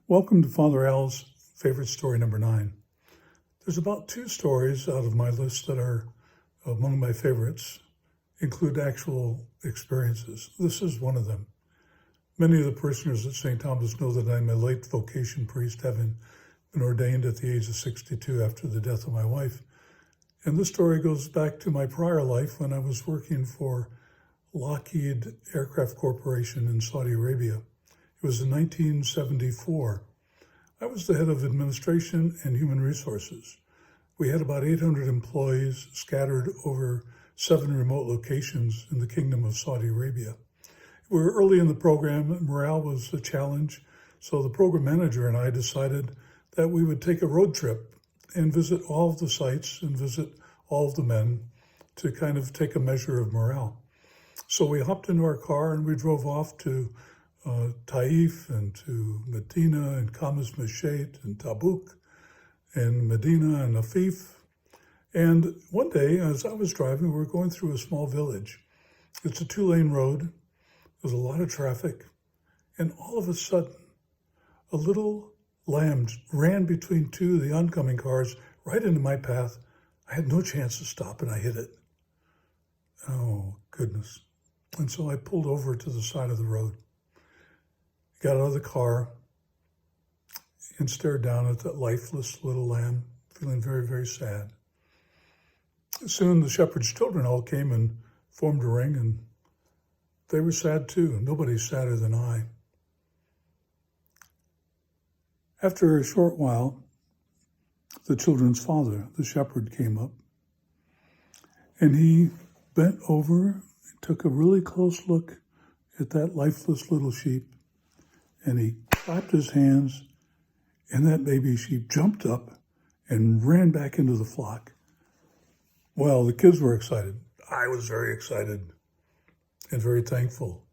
Welcome to Father Al's favorite story number 9. There's about 2 stories out of my list that are among my favorites, include actual experiences. This is one of them. Many of the parishioners at St. Thomas know that I'm a late vocation priest, having been ordained at the age of 62 after the death of my wife. And this story goes back to my prior life when I was working for Lockheed Aircraft Corporation in Saudi Arabia. It was in 1974. I was the head of administration and human resources. We had about 800 employees scattered over 7 remote locations in the Kingdom of Saudi Arabia. We were early in the program, morale was a challenge, so the program manager and I decided that we would take a road trip and visit all of the sites and visit all of the men to kind of take a measure of morale. So we hopped into our car and we drove off to Taif and to Medina and Khamis Meshet and Tabuk and Medina and Afif. And one day, as I was driving, we were going through a small village. It's a 2-lane road. There's a lot of traffic. And all of a sudden, a little lamb ran between 2 of the oncoming cars right into my path. I had no chance to stop and I hit it. Oh, goodness. And so I pulled over to the side of the road, got out of the car, and stared down at that lifeless little lamb, feeling very, very sad. Soon the shepherd's children all came and formed a ring, and they were sad too. Nobody's sadder than I. After a short while, the children's father, the shepherd, came up, and he bent over and took a really close look at that lifeless little sheep, and he clapped his hands, and that baby sheep jumped up and ran back into the flock. Well, the kids were excited. I was very excited and very thankful.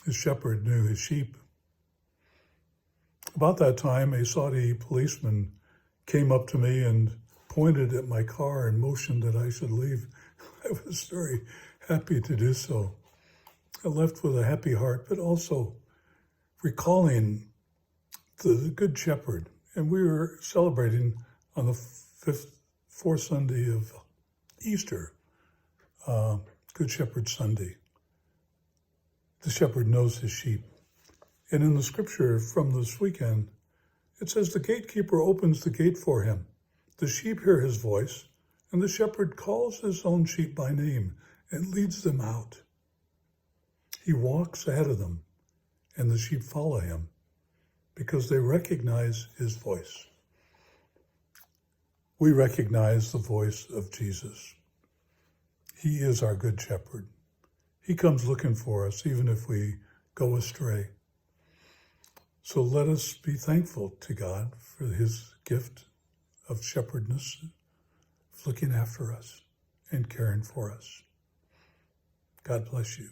His shepherd knew his sheep. About that time, a Saudi policeman came up to me and pointed at my car and motioned that I should leave. I was very happy to do so. I left with a happy heart, but also recalling the Good Shepherd. And we were celebrating on the fourth Sunday of Easter, Good Shepherd Sunday. The shepherd knows his sheep. And in the scripture from this weekend, it says, the gatekeeper opens the gate for him. The sheep hear his voice, and the shepherd calls his own sheep by name and leads them out. He walks ahead of them, and the sheep follow him because they recognize his voice. We recognize the voice of Jesus. He is our good shepherd. He comes looking for us, even if we go astray. So let us be thankful to God for his gift of shepherdness, looking after us and caring for us. God bless you.